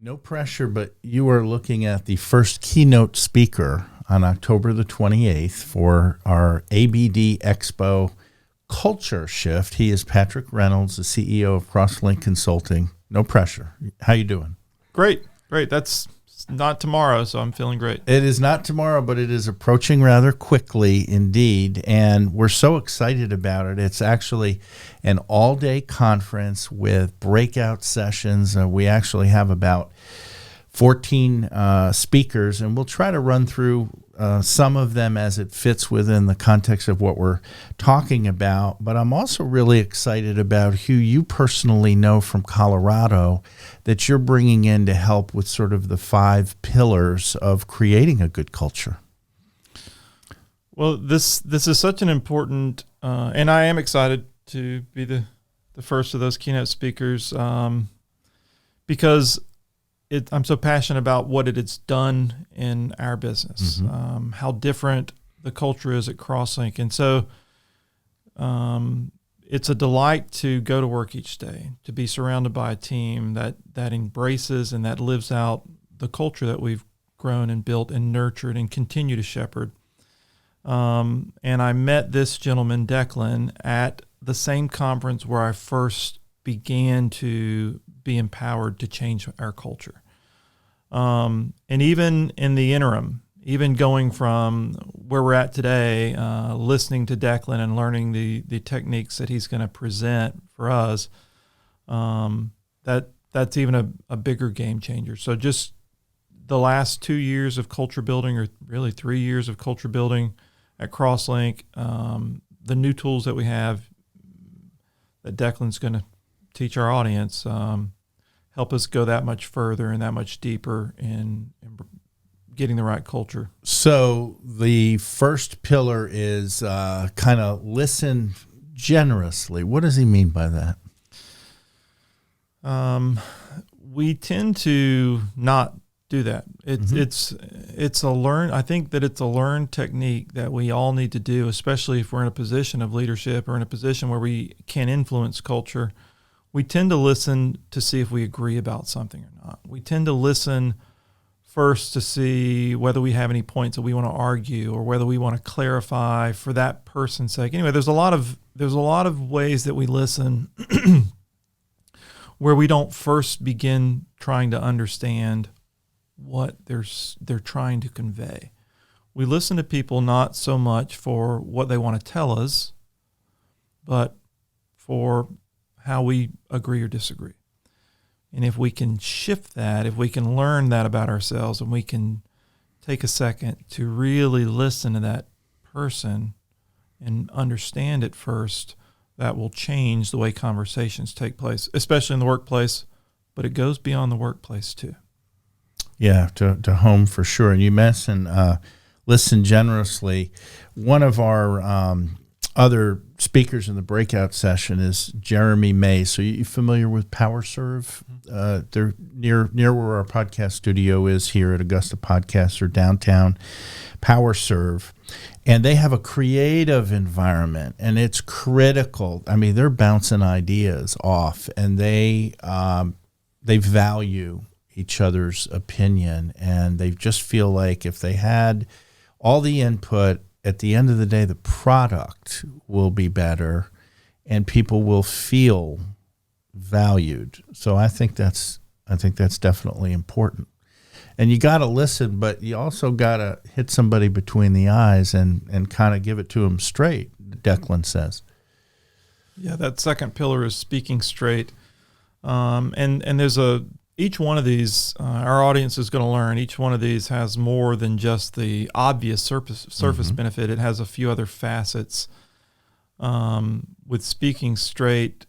No pressure, but you are looking at the first keynote speaker on October the 28th for our ABD Expo Culture Shift. He is Patrick Reynolds, the CEO of Crosslink Consulting. No pressure. How you doing? Great. That's not tomorrow, so I'm feeling great. It is not tomorrow, but it is approaching rather quickly indeed, and we're so excited about it. It's actually an all-day conference with breakout sessions. We actually have about 14 speakers, and we'll try to run through some of them as it fits within the context of what we're talking about. But I'm also really excited about who you personally know from Colorado that you're bringing in to help with sort of the 5 pillars of creating a good culture. Well, this is such an important, and I am excited to be the first of those keynote speakers because I'm so passionate about what it has done in our business, how different the culture is at Crosslink. And so it's a delight to go to work each day, to be surrounded by a team that embraces and that lives out the culture that we've grown and built and nurtured and continue to shepherd. And I met this gentleman, Declan, at the same conference where I first began to be empowered to change our culture. And even in the interim, even going from where we're at today, listening to Declan and learning the techniques that he's going to present for us, that's even a bigger game changer. So just the last 2 years of culture building, or really 3 years of culture building at Crosslink, the new tools that we have that Declan's going to teach our audience, help us go that much further and that much deeper in getting the right culture. So the first pillar is kind of listen generously. What does he mean by that? We tend to not do that. It's a learn. I think that it's a learned technique that we all need to do, especially if we're in a position of leadership or in a position where we can influence culture. We tend to listen to see if we agree about something or not. We tend to listen first to see whether we have any points that we want to argue or whether we want to clarify for that person's sake. Anyway, there's a lot of ways that we listen where we don't first begin trying to understand what they're trying to convey. We listen to people not so much for what they want to tell us, but for how we agree or disagree. And if we can shift that, if we can learn that about ourselves, and we can take a second to really listen to that person and understand it first, that will change the way conversations take place, especially in the workplace, but it goes beyond the workplace too. Yeah, to home for sure. And you mentioned listen generously. One of our other speakers in the breakout session is Jeremy May. So you familiar with Powerserve? They're near where our podcast studio is here at Augusta Podcast, or downtown. Powerserve. And they have a creative environment, and it's critical. I mean, they're bouncing ideas off, and they value each other's opinion, and they just feel like if they had all the input, at the end of the day, the product will be better and people will feel valued. So I think that's definitely important. And you got to listen, but you also got to hit somebody between the eyes and kind of give it to them straight, Declan says. Yeah, that second pillar is speaking straight. And there's each one of these, our audience is going to learn, each one of these has more than just the obvious surface benefit. It has a few other facets. With speaking straight,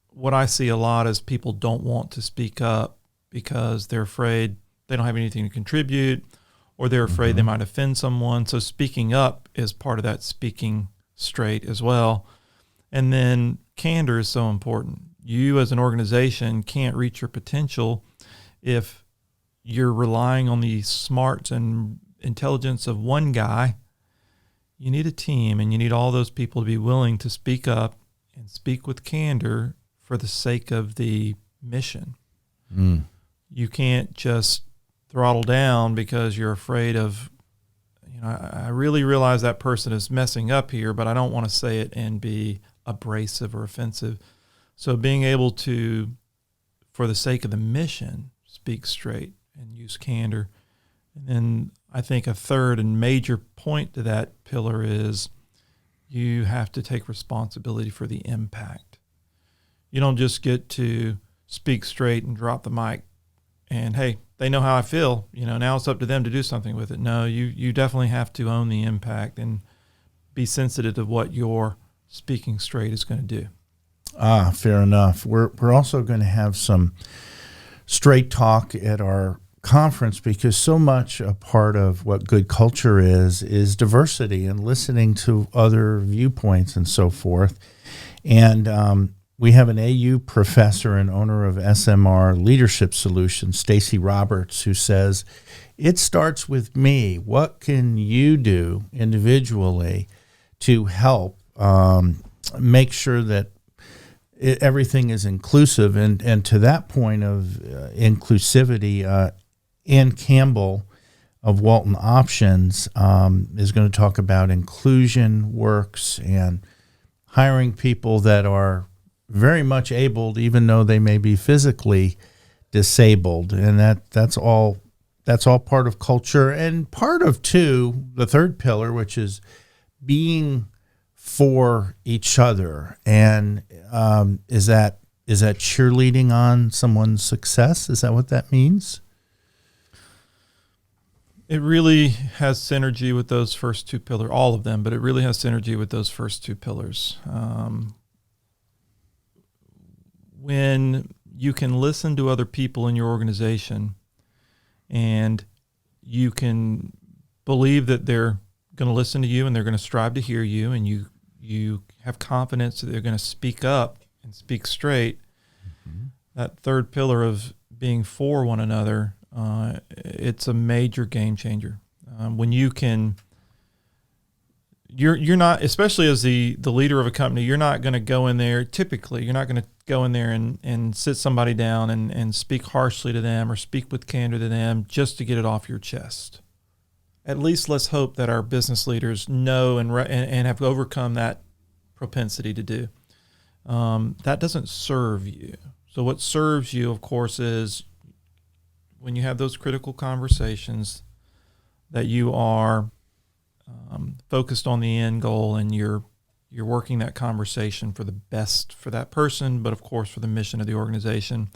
what I see a lot is people don't want to speak up because they're afraid they don't have anything to contribute, or they're afraid they might offend someone. So speaking up is part of that speaking straight as well. And then candor is so important. You as an organization can't reach your potential if you're relying on the smarts and intelligence of one guy. You need a team, and you need all those people to be willing to speak up and speak with candor for the sake of the mission. You can't just throttle down because you're afraid of, I really realize that person is messing up here, but I don't want to say it and be abrasive or offensive. So being able to, for the sake of the mission, speak straight and use candor. And then I think a third and major point to that pillar is you have to take responsibility for the impact. You don't just get to speak straight and drop the mic and, hey, they know how I feel. Now it's up to them to do something with it. No, you definitely have to own the impact and be sensitive to what your speaking straight is going to do. Fair enough. We're also going to have some straight talk at our conference because so much a part of what good culture is diversity and listening to other viewpoints and so forth. And we have an AU professor and owner of SMR Leadership Solutions, Stacy Roberts, who says, it starts with me. What can you do individually to help make sure that everything is inclusive? And to that point of inclusivity, Ann Campbell of Walton Options is going to talk about inclusion works and hiring people that are very much abled, even though they may be physically disabled. And that's all part of culture, and part of, too, the third pillar, which is being for each other. And is that cheerleading on someone's success? Is that what that means? It really has synergy with those first two pillars, all of them, but it really has synergy with those first two pillars. When you can listen to other people in your organization and you can believe that they're going to listen to you and they're going to strive to hear you, and you have confidence that they're going to speak up and speak straight, that third pillar of being for one another, it's a major game changer. When you can, you're not, especially as the leader of a company, you're not going to go in there, typically, you're not going to go in there and sit somebody down and speak harshly to them or speak with candor to them just to get it off your chest. At least let's hope that our business leaders know and have overcome that propensity to do. That doesn't serve you. So what serves you, of course, is when you have those critical conversations that you are focused on the end goal and you're working that conversation for the best for that person, but of course for the mission of the organization.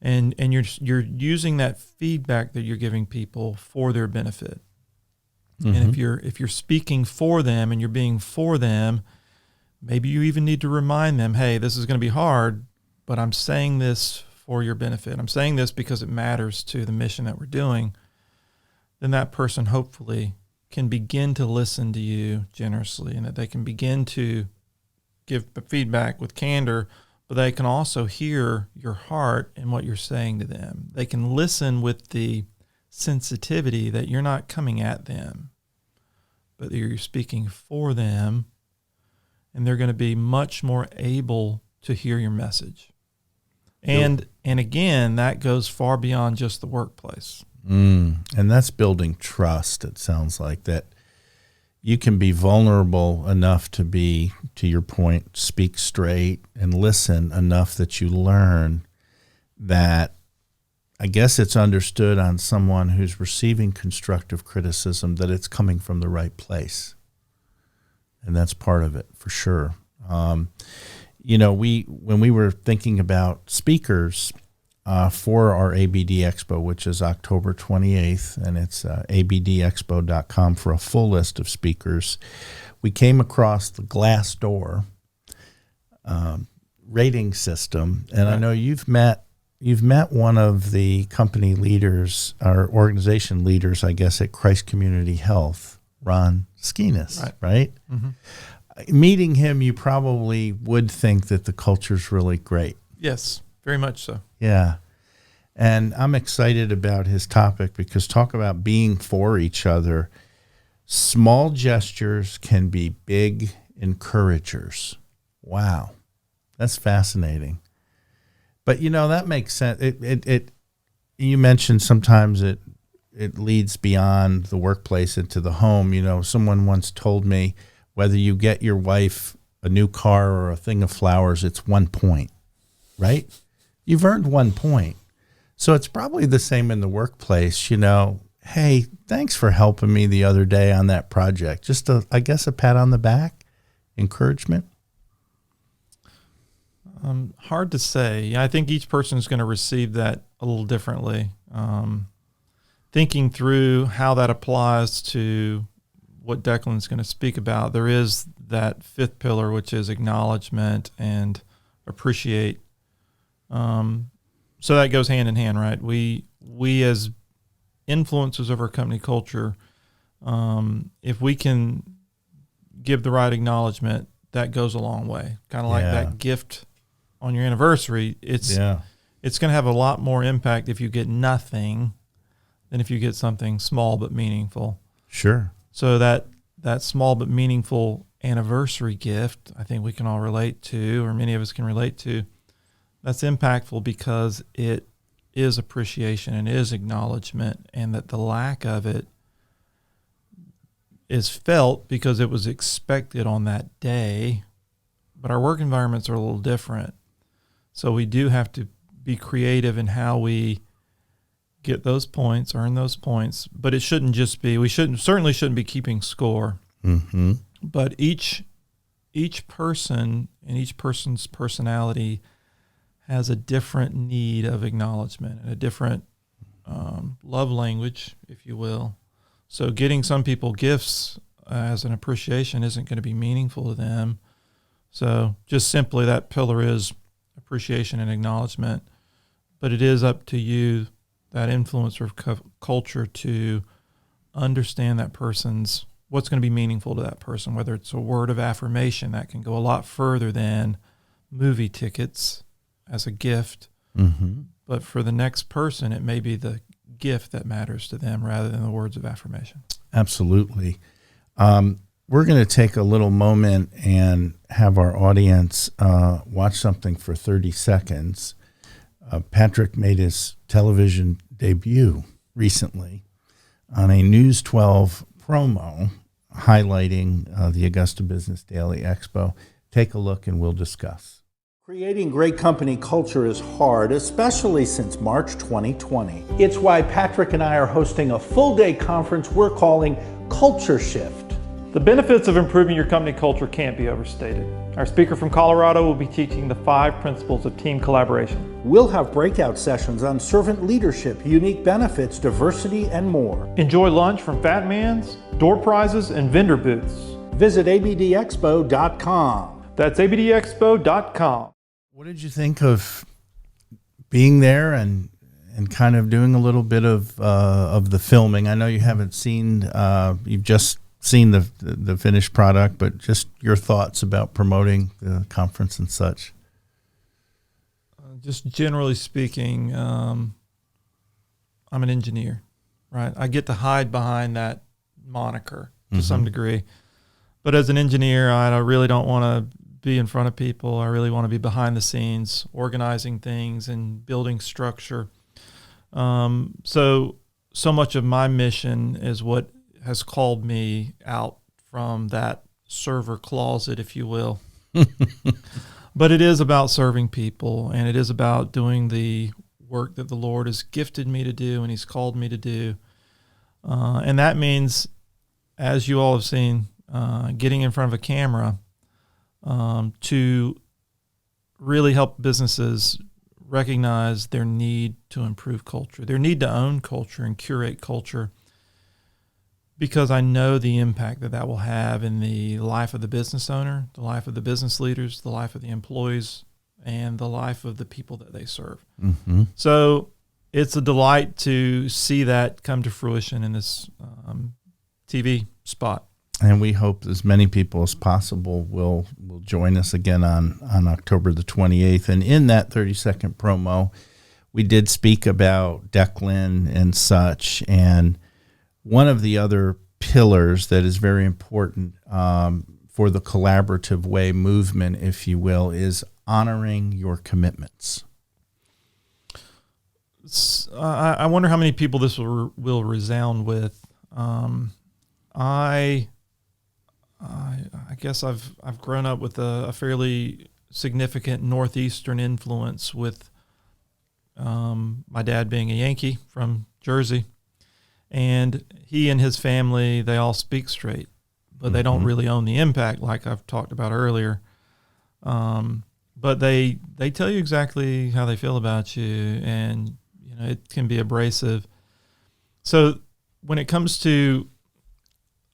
And you're using that feedback that you're giving people for their benefit. Mm-hmm. And if you're speaking for them and you're being for them, maybe you even need to remind them, hey, this is going to be hard, but I'm saying this for your benefit. I'm saying this because it matters to the mission that we're doing. Then that person hopefully can begin to listen to you generously, and that they can begin to give feedback with candor, but they can also hear your heart and what you're saying to them. They can listen with the sensitivity that you're not coming at them, but you're speaking for them, and they're going to be much more able to hear your message. And again, that goes far beyond just the workplace. And that's building trust. It sounds like that you can be vulnerable enough to be, to your point, speak straight and listen enough that you learn that, I guess it's understood on someone who's receiving constructive criticism that it's coming from the right place. And that's part of it for sure. When we were thinking about speakers for our ABD Expo, which is October 28th, and it's abdexpo.com for a full list of speakers, we came across the Glassdoor rating system, and I know you've met one of the company leaders, or organization leaders, I guess, at Christ Community Health, Ron Skinas, right? Mm-hmm. Meeting him, you probably would think that the culture's really great. Yes, very much so. Yeah. And I'm excited about his topic because talk about being for each other. Small gestures can be big encouragers. Wow. That's fascinating. But that makes sense. You mentioned sometimes it leads beyond the workplace into the home. Someone once told me, whether you get your wife a new car or a thing of flowers, it's 1 point, right? You've earned 1 point. So it's probably the same in the workplace. Hey, thanks for helping me the other day on that project. Just I guess a pat on the back, encouragement. Hard to say. I think each person is going to receive that a little differently. Thinking through how that applies to what Declan's going to speak about, there is that fifth pillar, which is acknowledgement and appreciate. So that goes hand in hand, right? We as influencers of our company culture, if we can give the right acknowledgement, that goes a long way. Kind of like that gift on your anniversary. It's going to have a lot more impact if you get nothing than if you get something small but meaningful. Sure. So that small but meaningful anniversary gift, I think we can all relate to, or many of us can relate to. That's impactful because it is appreciation and is acknowledgement, and that the lack of it is felt because it was expected on that day. But our work environments are a little different. So we do have to be creative in how we get those points, earn those points. But it shouldn't just be, certainly shouldn't be keeping score. Mm-hmm. But each person and each person's personality has a different need of acknowledgement and a different love language, if you will. So getting some people gifts as an appreciation isn't going to be meaningful to them. So just simply that pillar is appreciation and acknowledgement. But it is up to you, that influencer of culture, to understand that person's, what's going to be meaningful to that person, whether it's a word of affirmation that can go a lot further than movie tickets as a gift. Mm-hmm. But for the next person, it may be the gift that matters to them rather than the words of affirmation. Absolutely. We're going to take a little moment and have our audience watch something for 30 seconds. Patrick made his television debut recently on a News 12 promo highlighting the Augusta Business Daily Expo. Take a look and we'll discuss. Creating great company culture is hard, especially since March 2020. It's why Patrick and I are hosting a full-day conference we're calling Culture Shift. The benefits of improving your company culture can't be overstated. Our speaker from Colorado will be teaching the 5 principles of team collaboration. We'll have breakout sessions on servant leadership, unique benefits, diversity, and more. Enjoy lunch from Fat Man's, door prizes, and vendor booths. Visit abdexpo.com. That's abdexpo.com. What did you think of being there and kind of doing a little bit of the filming? I know you haven't seen, you've just seen the finished product, but just your thoughts about promoting the conference and such. Just generally speaking, I'm an engineer, right? I get to hide behind that moniker to some degree. But as an engineer, I really don't want to be in front of people. I really want to be behind the scenes, organizing things and building structure. So much of my mission is what has called me out from that server closet, if you will. But it is about serving people, and it is about doing the work that the Lord has gifted me to do and He's called me to do. And that means, as you all have seen, getting in front of a camera to really help businesses recognize their need to improve culture, their need to own culture and curate culture, because I know the impact that will have in the life of the business owner, the life of the business leaders, the life of the employees, and the life of the people that they serve. Mm-hmm. So it's a delight to see that come to fruition in this TV spot. And we hope as many people as possible will join us again on October the 28th. And in that 30-second promo, we did speak about Declan and such. And one of the other pillars that is very important for the collaborative way movement, if you will, is honoring your commitments. I wonder how many people this will resound with. I guess I've grown up with a fairly significant Northeastern influence with my dad being a Yankee from Jersey, and he and his family, they all speak straight, but they don't really own the impact like I've talked about earlier. But they tell you exactly how they feel about you, and it can be abrasive. So when it comes to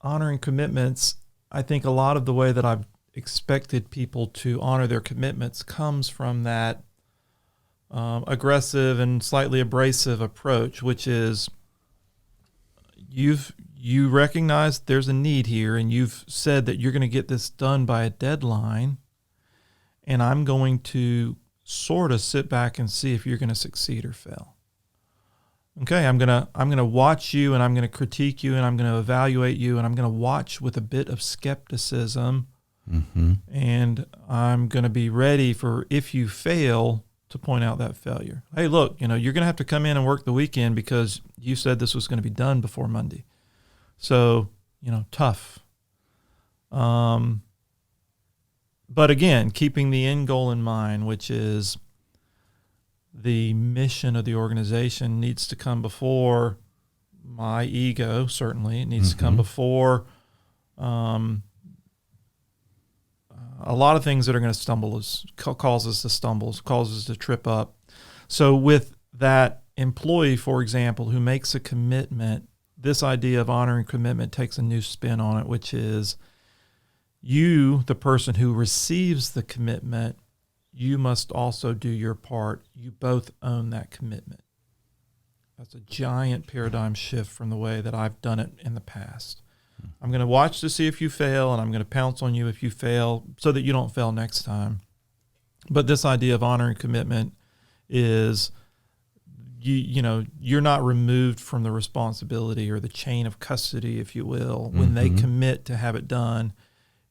honoring commitments, I think a lot of the way that I've expected people to honor their commitments comes from that aggressive and slightly abrasive approach, which is you recognize there's a need here, and you've said that you're going to get this done by a deadline, and I'm going to sort of sit back and see if you're going to succeed or fail. Okay, I'm gonna watch you, and I'm gonna critique you, and I'm gonna evaluate you, and I'm gonna watch with a bit of skepticism, and I'm gonna be ready for, if you fail, to point out that failure. Hey, look, you're gonna have to come in and work the weekend because you said this was gonna be done before Monday. So, tough. But again, keeping the end goal in mind, which is the mission of the organization, needs to come before my ego, certainly. It needs to come before a lot of things that are going to cause us to stumble, cause us to trip up. So with that employee, for example, who makes a commitment, this idea of honoring commitment takes a new spin on it, which is you, the person who receives the commitment, you must also do your part. You both own that commitment. That's a giant paradigm shift from the way that I've done it in the past. I'm going to watch to see if you fail, and I'm going to pounce on you if you fail so that you don't fail next time. But this idea of honoring commitment is you're not removed from the responsibility or the chain of custody, if you will, when they commit to have it done.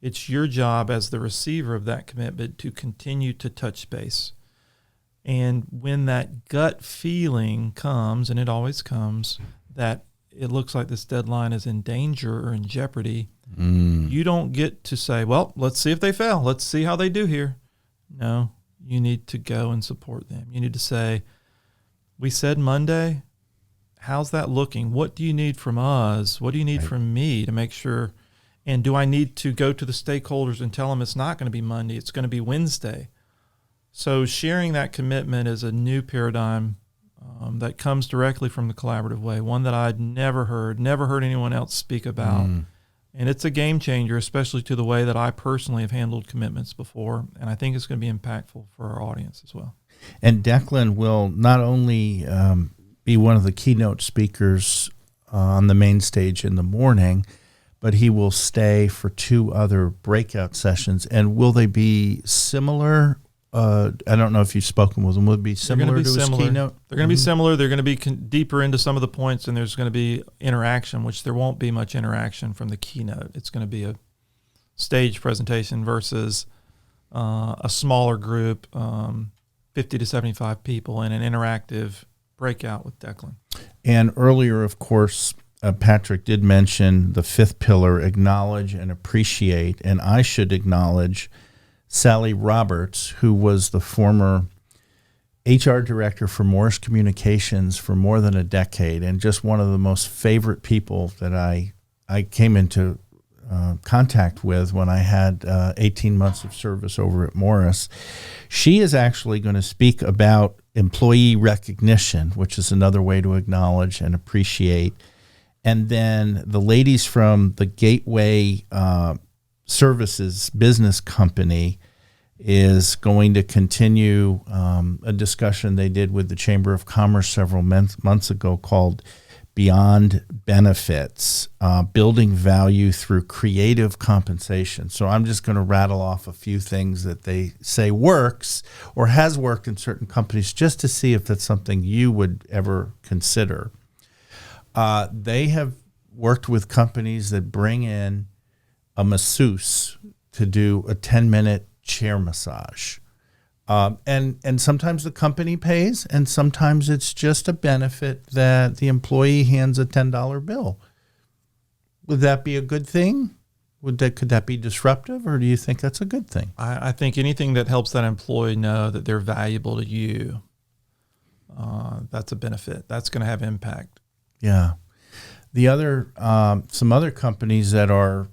It's your job as the receiver of that commitment to continue to touch base. And when that gut feeling comes, and it always comes, that it looks like this deadline is in danger or in jeopardy, you don't get to say, well, let's see if they fail. Let's see how they do here. No, you need to go and support them. You need to say, we said Monday. How's that looking? What do you need from us? What do you need from me to make sure? And do I need to go to the stakeholders and tell them it's not going to be Monday, it's going to be Wednesday? So sharing that commitment is a new paradigm that comes directly from the collaborative way, one that I'd never heard anyone else speak about. And it's a game changer, especially to the way that I personally have handled commitments before. And I think it's going to be impactful for our audience as well. And Declan will not only be one of the keynote speakers on the main stage in the morning, but he will stay for 2 other breakout sessions. And will they be similar? I don't know if you've spoken with them. Will it be similar to his keynote? They're going to be similar. They're going to be deeper into some of the points, and there's going to be interaction, which there won't be much interaction from the keynote. It's going to be a stage presentation versus a smaller group, 50 to 75 people, and an interactive breakout with Declan. And earlier, of course, Patrick did mention the 5th pillar, acknowledge and appreciate. And I should acknowledge Sally Roberts, who was the former HR director for Morris Communications for more than a decade, and just one of the most favorite people that I came into contact with when I had 18 months of service over at Morris. She is actually going to speak about employee recognition, which is another way to acknowledge and appreciate. And then the ladies from the Gateway Services business company is going to continue a discussion they did with the Chamber of Commerce several months ago called Beyond Benefits, Building Value Through Creative Compensation. So I'm just going to rattle off a few things that they say works or has worked in certain companies just to see if that's something you would ever consider. They have worked with companies that bring in a masseuse to do a 10-minute chair massage. And sometimes the company pays, and sometimes it's just a benefit that the employee hands a $10 bill. Would that be a good thing? Could that be disruptive, or do you think that's a good thing? I think anything that helps that employee know that they're valuable to you, that's a benefit. That's going to have impact. Yeah. The other, some other companies that are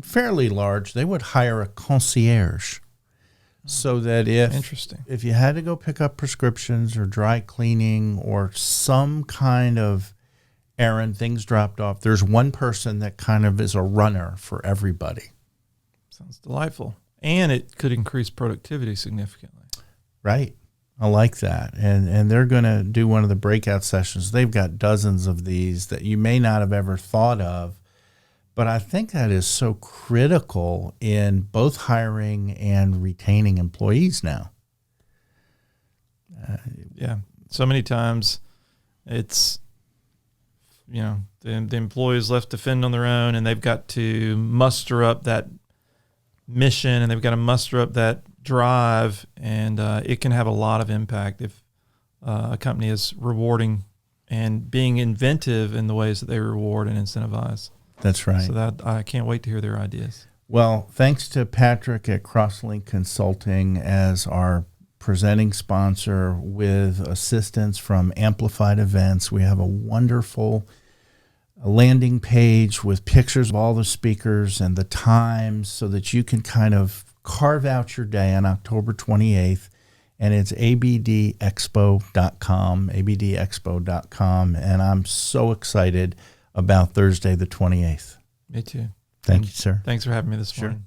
fairly large, they would hire a concierge, so that if you had to go pick up prescriptions or dry cleaning or some kind of errand, things dropped off, there's one person that kind of is a runner for everybody. Sounds delightful. And it could increase productivity significantly. Right. I like that. And they're going to do one of the breakout sessions. They've got dozens of these that you may not have ever thought of. But I think that is so critical in both hiring and retaining employees now. Yeah. So many times it's, the employees left to fend on their own, and they've got to muster up that mission, and they've got to muster up that drive, and it can have a lot of impact if a company is rewarding and being inventive in the ways that they reward and incentivize. That's right. So that I can't wait to hear their ideas. Well, thanks to Patrick at Crosslink Consulting as our presenting sponsor, with assistance from Amplified Events. We have a wonderful landing page with pictures of all the speakers and the times so that you can kind of carve out your day on October 28th. And it's abdexpo.com, abdexpo.com. And I'm so excited about Thursday the 28th. Me too. Thank you, sir. Thanks for having me this morning.